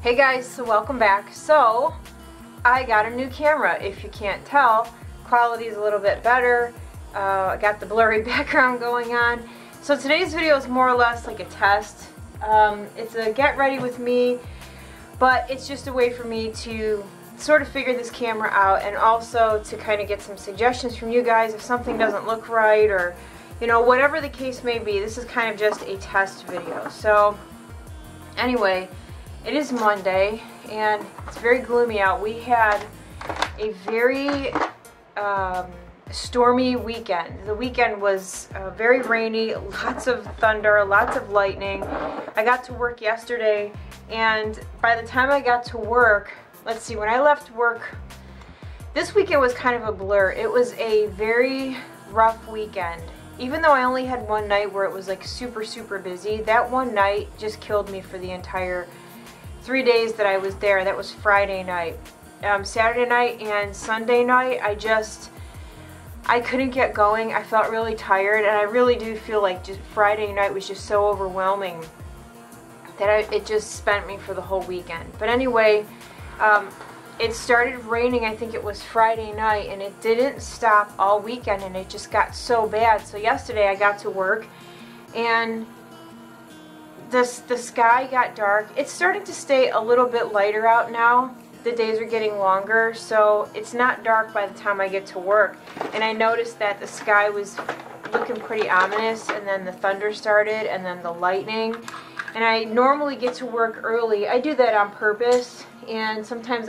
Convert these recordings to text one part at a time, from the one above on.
Hey guys, so welcome back. So I got a new camera. If you can't tell, quality is a little bit better. I got the blurry background going on. So today's video is more or less like a test. It's a get ready with me, but it's just a way for me to sort of figure this camera out and also to kind of get some suggestions from you guys if something doesn't look right, or you know, whatever the case may be. This is kind of just a test video. So anyway, it is Monday and it's very gloomy out. We had a very stormy weekend. The weekend was very rainy, lots of thunder, lots of lightning. I got to work yesterday, and by the time I got to work, let's see, when I left work, this weekend was kind of a blur. It was a very rough weekend. Even though I only had one night where it was like super busy, that one night just killed me for the entire 3 days that I was there. That was Friday night. Saturday night and Sunday night, I couldn't get going. I felt really tired, and I really do feel like just Friday night was just so overwhelming that it just spent me for the whole weekend. But anyway, it started raining, I think it was Friday night, and it didn't stop all weekend, and it just got so bad. So yesterday I got to work, and the sky got dark. It's starting to stay a little bit lighter out now. The days are getting longer, so it's not dark by the time I get to work. And I noticed that the sky was looking pretty ominous, and then the thunder started, and then the lightning. And I normally get to work early. I do that on purpose, and sometimes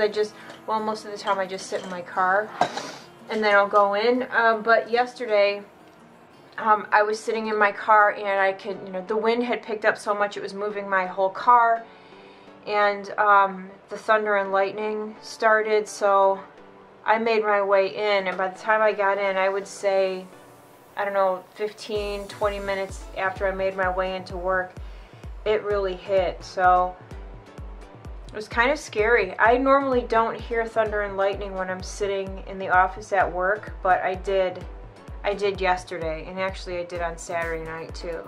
most of the time I just sit in my car, and then I'll go in. But yesterday, I was sitting in my car, and I could, the wind had picked up so much it was moving my whole car, and the thunder and lightning started, so I made my way in, and by the time I got in, I would say, I don't know, 15-20 minutes after I made my way into work, it really hit. So it was kind of scary. I normally don't hear thunder and lightning when I'm sitting in the office at work, but I did yesterday, and actually I did on Saturday night too.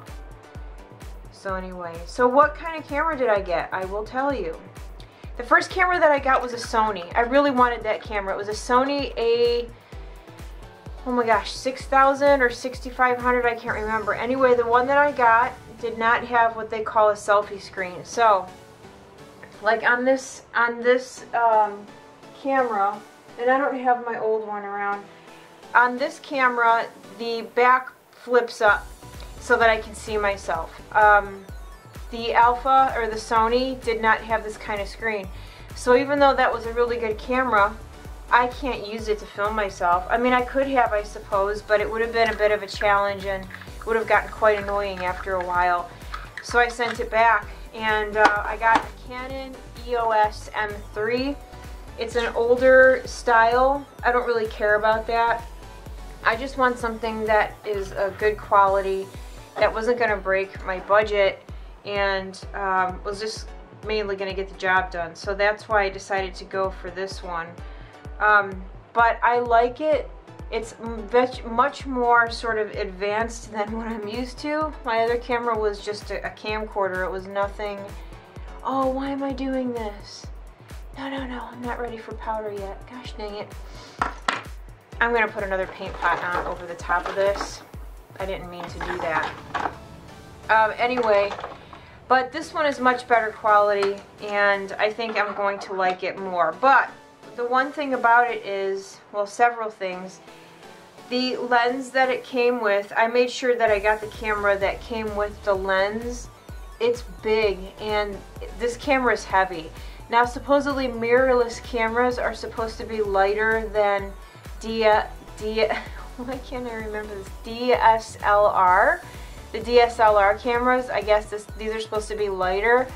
So anyway, so what kind of camera did I get? I will tell you. The first camera that I got was a Sony. I really wanted that camera. It was a Sony oh my gosh, 6000 or 6500, I can't remember. Anyway, the one that I got did not have what they call a selfie screen. So, like on this camera, and I don't have my old one around. On this camera, the back flips up so that I can see myself. The Alpha, or the Sony, did not have this kind of screen. So even though that was a really good camera, I can't use it to film myself. I mean, I could have, I suppose, but it would have been a bit of a challenge, and it would have gotten quite annoying after a while. So I sent it back, and I got a Canon EOS M3. It's an older style. I don't really care about that. I just want something that is a good quality, that wasn't going to break my budget, and was just mainly going to get the job done. So that's why I decided to go for this one. But I like it. It's much more sort of advanced than what I'm used to. My other camera was just a camcorder. It was nothing. Oh, why am I doing this? No, I'm not ready for powder yet. Gosh dang it. I'm going to put another paint pot on over the top of this. I didn't mean to do that. Anyway, but this one is much better quality, and I think I'm going to like it more. But the one thing about it is, well, several things. The lens that it came with, I made sure that I got the camera that came with the lens. It's big, and this camera is heavy. Now, supposedly mirrorless cameras are supposed to be lighter than why can't I remember this? DSLR. The DSLR cameras, I guess these are supposed to be lighter.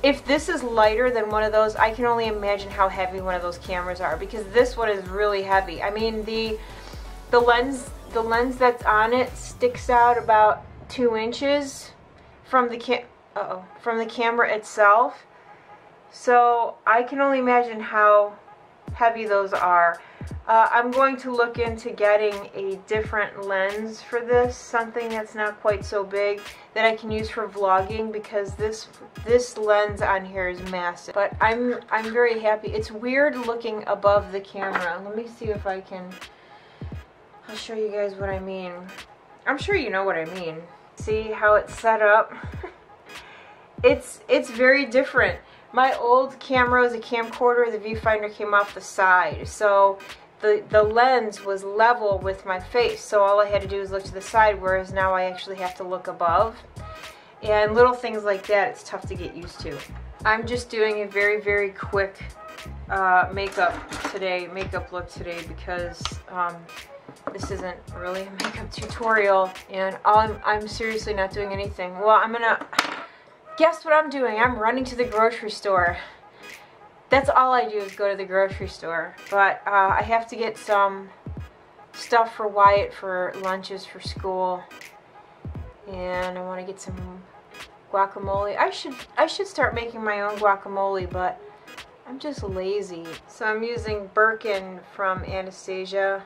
If this is lighter than one of those, I can only imagine how heavy one of those cameras are, because this one is really heavy. I mean, the lens that's on it sticks out about 2 inches from the camera itself. So I can only imagine how heavy those are. I'm going to look into getting a different lens for this, something that's not quite so big that I can use for vlogging, because this lens on here is massive. But I'm very happy. It's weird looking above the camera. Let me see if I can. I'll show you guys what I mean. I'm sure you know what I mean. See how it's set up? It's very different. My old camera was a camcorder. The viewfinder came off the side, so the lens was level with my face, so all I had to do was look to the side, whereas now I actually have to look above. And little things like that, it's tough to get used to. I'm just doing a very, very quick makeup look today, because this isn't really a makeup tutorial, and I'm seriously not doing anything. Well, I'm gonna, guess what I'm doing? I'm running to the grocery store. That's all I do, is go to the grocery store. But I have to get some stuff for Wyatt for lunches for school, and I want to get some guacamole. I should start making my own guacamole, but I'm just lazy. So I'm using Birkin from Anastasia.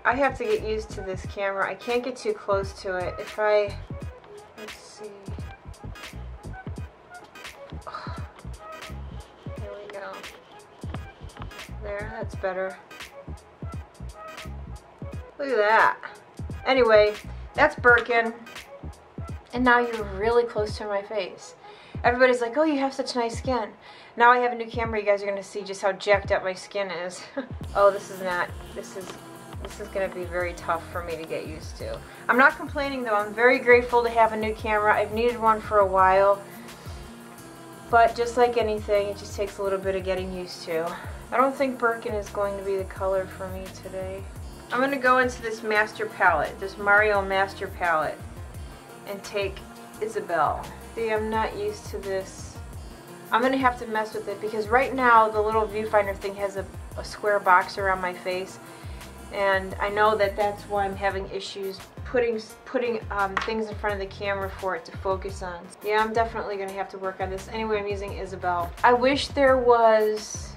I have to get used to this camera. I can't get too close to it. Let's see. There we go. There, that's better. Look at that. Anyway, that's Birkin. And now you're really close to my face. Everybody's like, oh, you have such nice skin. Now I have a new camera, you guys are going to see just how jacked up my skin is. Oh, this is going to be very tough for me to get used to. I'm not complaining though. I'm very grateful to have a new camera. I've needed one for a while. But just like anything, it just takes a little bit of getting used to. I don't think Birkin is going to be the color for me today. I'm going to go into this master palette, this Mario master palette, and take Isabel. See, I'm not used to this. I'm going to have to mess with it, because right now the little viewfinder thing has a square box around my face. And I know that that's why I'm having issues putting things in front of the camera for it to focus on. Yeah, I'm definitely going to have to work on this. Anyway, I'm using Isabel. I wish there was...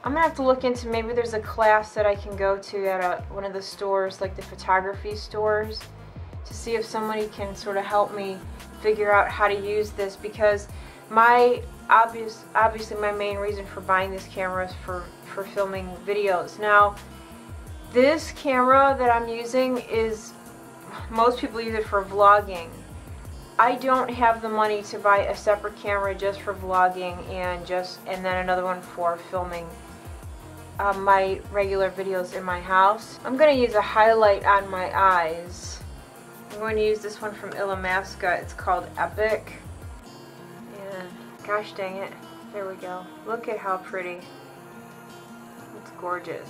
I'm going to have to look into, maybe there's a class that I can go to at one of the stores, like the photography stores, to see if somebody can sort of help me figure out how to use this, because obviously my main reason for buying this camera is for filming videos. Now, this camera that I'm using is, most people use it for vlogging. I don't have the money to buy a separate camera just for vlogging and then another one for filming my regular videos in my house. I'm going to use a highlight on my eyes. I'm going to use this one from Illamasqua. It's called Epic. And gosh dang it, there we go. Look at how pretty. It's gorgeous.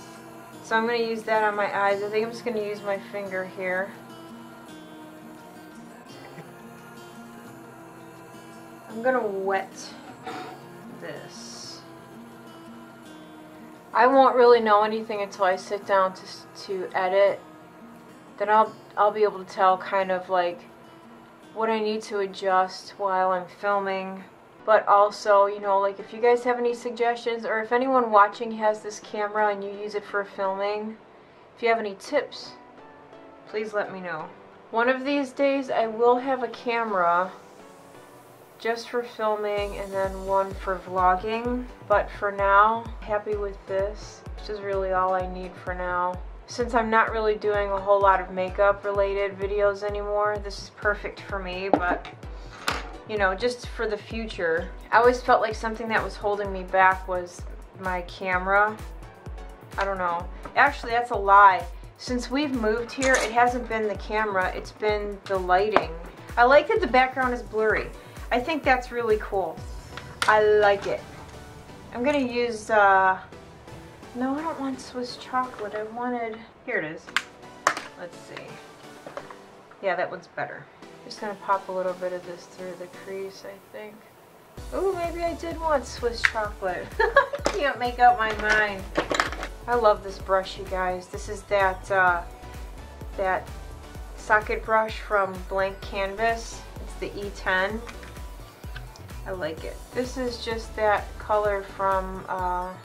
So I'm going to use that on my eyes. I think I'm just going to use my finger here. I'm going to wet this. I won't really know anything until I sit down to edit. Then I'll be able to tell kind of like what I need to adjust while I'm filming. But also, you know, like if you guys have any suggestions, or if anyone watching has this camera and you use it for filming, if you have any tips, please let me know. One of these days I will have a camera just for filming and then one for vlogging, but for now, I'm happy with this, which is really all I need for now. Since I'm not really doing a whole lot of makeup related videos anymore, this is perfect for me, but you know, just for the future. I always felt like something that was holding me back was my camera. I don't know. Actually, that's a lie. Since we've moved here, it hasn't been the camera, it's been the lighting. I like that the background is blurry. I think that's really cool. I like it. I'm gonna use, no, I don't want Swiss chocolate. I wanted, here it is. Let's see. Yeah, that one's better. Just gonna pop a little bit of this through the crease, I think. Ooh, maybe I did want Swiss chocolate. Can't make up my mind. I love this brush, you guys. This is that socket brush from Blank Canvas. It's the E10. I like it. This is just that color from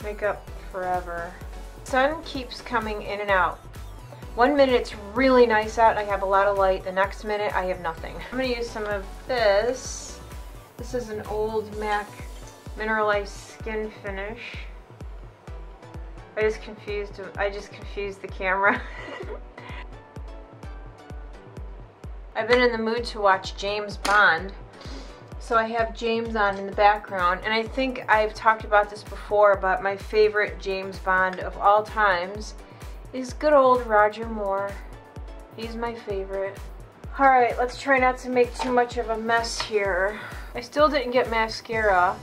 Makeup forever. Sun keeps coming in and out. 1 minute it's really nice out and I have a lot of light. The next minute I have nothing. I'm going to use some of this. This is an old MAC mineralized skin finish. I just confused the camera. I've been in the mood to watch James Bond. So I have James on in the background, and I think I've talked about this before, but my favorite James Bond of all times is good old Roger Moore. He's my favorite. Alright, let's try not to make too much of a mess here. I still didn't get mascara.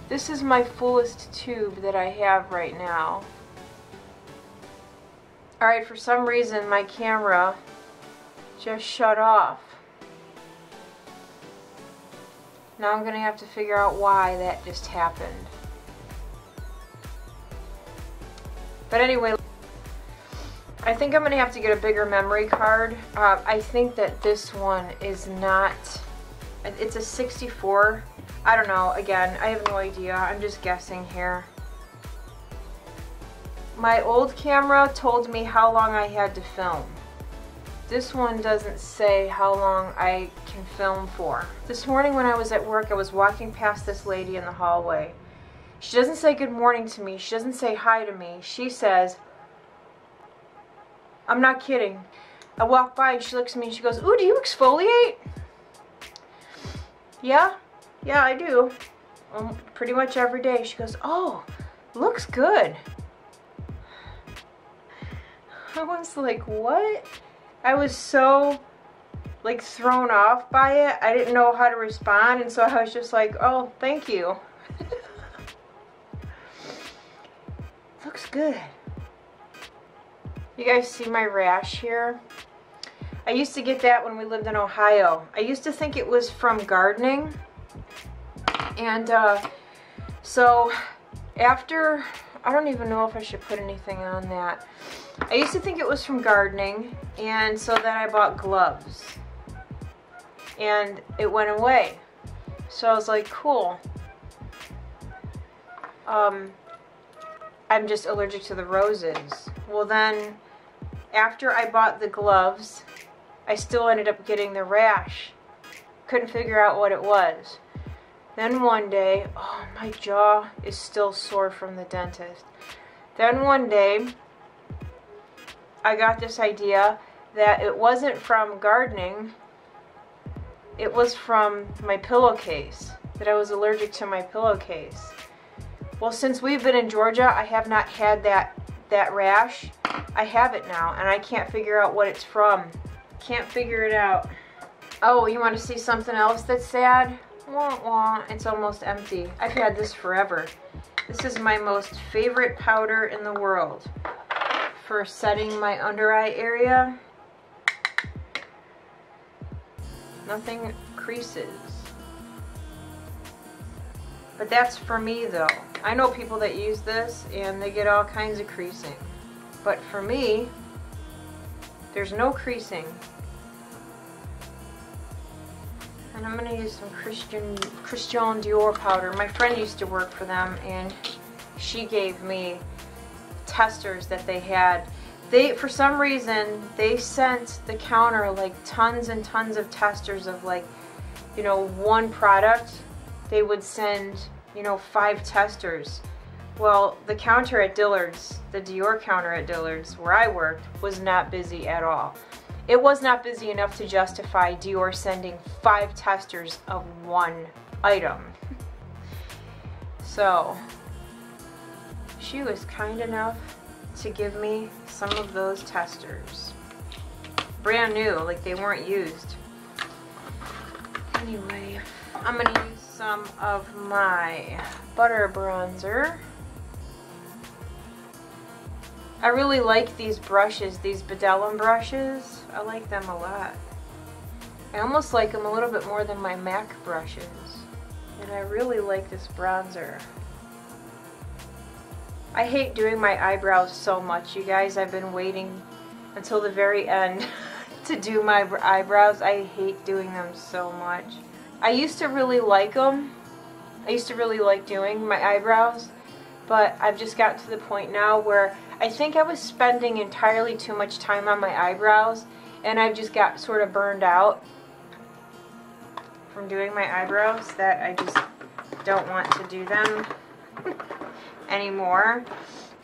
This is my fullest tube that I have right now. Alright, for some reason my camera just shut off. Now I'm going to have to figure out why that just happened. But anyway, I think I'm going to have to get a bigger memory card. I think that this one is not, it's a 64. I don't know, again, I have no idea. I'm just guessing here. My old camera told me how long I had to film. This one doesn't say how long I can film for. This morning when I was at work, I was walking past this lady in the hallway. She doesn't say good morning to me. She doesn't say hi to me. She says, I'm not kidding. I walk by and she looks at me and she goes, ooh, do you exfoliate? Yeah, I do. Pretty much every day. She goes, oh, looks good. I was like, what? I was so like thrown off by it. I didn't know how to respond, and so I was just like, oh, thank you. Looks good. You guys see my rash here? I used to get that when we lived in Ohio. I used to think it was from gardening, and so after, I don't even know if I should put anything on that. I used to think it was from gardening, and so then I bought gloves and it went away. So I was like, cool. I'm just allergic to the roses. Well, then after I bought the gloves, I still ended up getting the rash. Couldn't figure out what it was. Then one day, oh, my jaw is still sore from the dentist. Then one day I got this idea that it wasn't from gardening, it was from my pillowcase, that I was allergic to my pillowcase. Well, since we've been in Georgia, I have not had that rash. I have it now, and I can't figure out what it's from. Can't figure it out. Oh, you want to see something else that's sad? Wah, wah, it's almost empty. I've had this forever. This is my most favorite powder in the world for setting my under eye area. Nothing creases. But that's for me though. I know people that use this and they get all kinds of creasing. But for me, there's no creasing. And I'm going to use some Christian Dior powder. My friend used to work for them and she gave me testers that they had. For some reason, they sent the counter like tons and tons of testers of like, you know, one product. They would send, you know, 5 testers. Well, the counter at Dillard's, the Dior counter at Dillard's where I worked, was not busy at all. It was not busy enough to justify Dior sending 5 testers of one item. So, she was kind enough to give me some of those testers. Brand new, like they weren't used. Anyway, I'm going to use some of my butter bronzer. I really like these brushes, these Bedellum brushes. I like them a lot. I almost like them a little bit more than my MAC brushes. And I really like this bronzer. I hate doing my eyebrows so much, you guys. I've been waiting until the very end to do my eyebrows. I hate doing them so much. I used to really like them. I used to really like doing my eyebrows. but I've just gotten to the point now where I think I was spending entirely too much time on my eyebrows, and I've just got sort of burned out from doing my eyebrows, that I just don't want to do them anymore,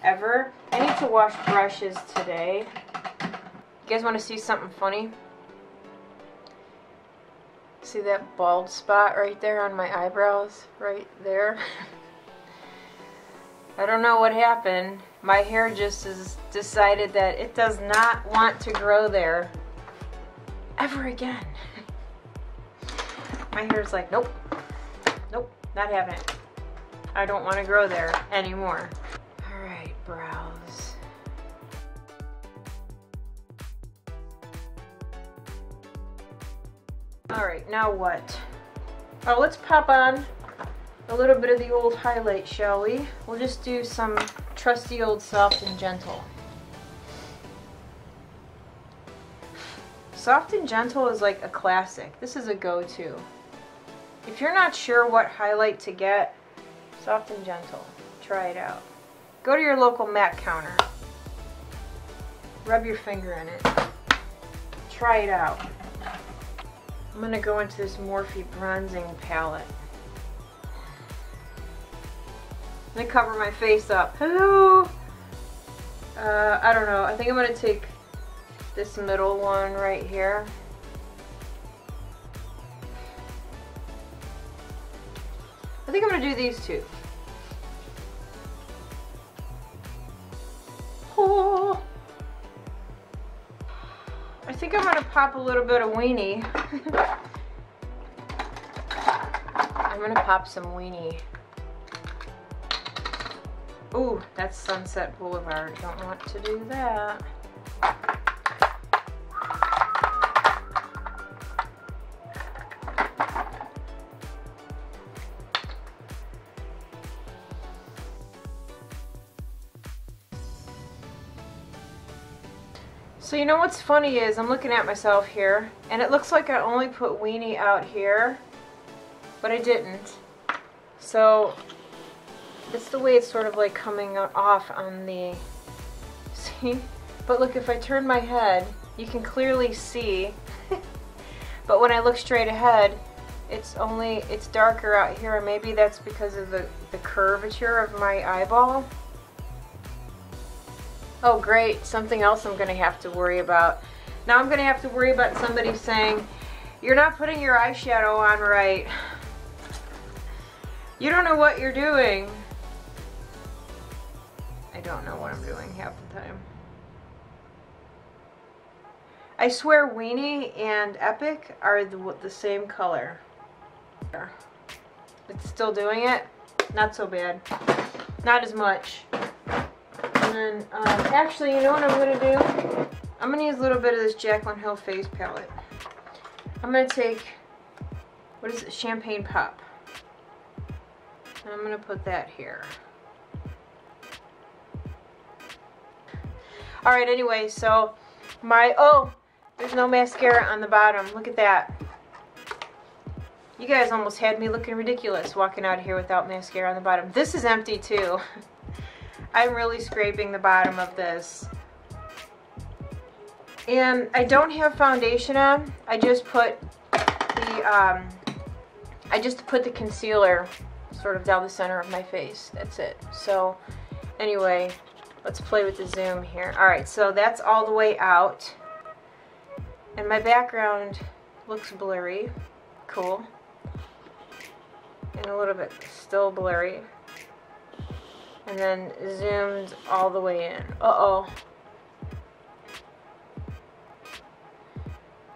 ever. I need to wash brushes today. You guys want to see something funny? See that bald spot right there on my eyebrows? Right there. I don't know what happened. My hair just has decided that it does not want to grow there ever again. My hair's like, nope, nope, not having it. I don't want to grow there anymore. All right, brows. All right, now what? Oh, let's pop on a little bit of the old highlight, shall we? We'll just do some trusty old Soft and Gentle. Soft and Gentle is like a classic. This is a go-to. If you're not sure what highlight to get, Soft and Gentle. Try it out. Go to your local MAC counter. Rub your finger in it. Try it out. I'm going to go into this Morphe bronzing palette. I'm going to cover my face up. Hello! I don't know. I think I'm going to take this middle one right here. I think I'm going to do these two. Oh. I think I'm going to pop a little bit of weenie. I'm going to pop some weenie. Ooh, that's Sunset Boulevard. Don't want to do that. So you know what's funny is I'm looking at myself here, and it looks like I only put weenie out here, but I didn't. So it's the way it's sort of like coming off on the, see? But look, if I turn my head, you can clearly see, but when I look straight ahead, it's darker out here, and maybe that's because of the curvature of my eyeball. Oh great, something else I'm going to have to worry about. Now I'm going to have to worry about somebody saying, you're not putting your eyeshadow on right. You don't know what you're doing. I don't know what I'm doing half the time. I swear Weenie and Epic are the same color. It's still doing it. Not so bad. Not as much. And then, actually, you know what I'm going to do? I'm going to use a little bit of this Jaclyn Hill Face Palette. I'm going to take, what is it, Champagne Pop. And I'm going to put that here. Alright, anyway, so oh, there's no mascara on the bottom. Look at that. You guys almost had me looking ridiculous walking out of here without mascara on the bottom. This is empty too. I'm really scraping the bottom of this. And I don't have foundation on. I just put the concealer sort of down the center of my face. That's it. So anyway, let's play with the zoom here. Alright, so that's all the way out. And my background looks blurry. Cool. And a little bit still blurry. And then zoomed all the way in. Uh-oh.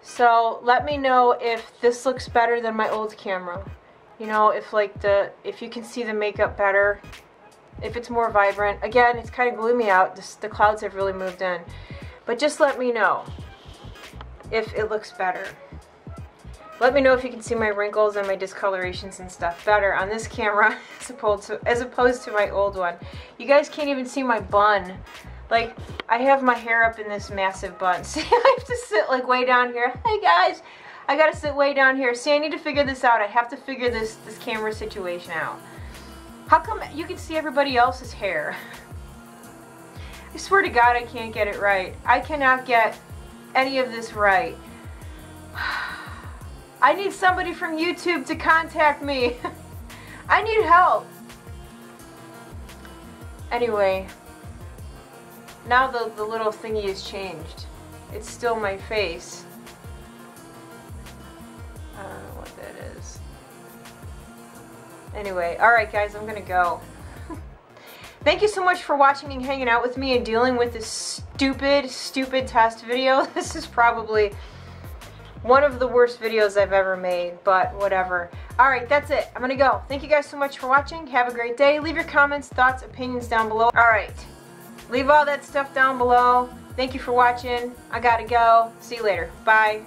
So let me know if this looks better than my old camera. You know, if you can see the makeup better, if it's more vibrant. Again, it's kind of gloomy out. The clouds have really moved in. But just let me know if it looks better. Let me know if you can see my wrinkles and my discolorations and stuff better on this camera as opposed to my old one. You guys can't even see my bun. Like, I have my hair up in this massive bun. See, I have to sit like way down here. Hey guys, I gotta sit way down here. See, I need to figure this out. I have to figure this camera situation out. How come you can see everybody else's hair? I swear to God I can't get it right. I cannot get any of this right. I need somebody from YouTube to contact me. I need help. Anyway, now the little thingy has changed. It's still my face. I don't know what that is. Anyway, alright guys, I'm gonna go. Thank you so much for watching and hanging out with me and dealing with this stupid test video. This is probably one of the worst videos I've ever made, but whatever. Alright, that's it. I'm gonna go. Thank you guys so much for watching. Have a great day. Leave your comments, thoughts, opinions down below. Alright, leave all that stuff down below. Thank you for watching. I gotta go. See you later. Bye.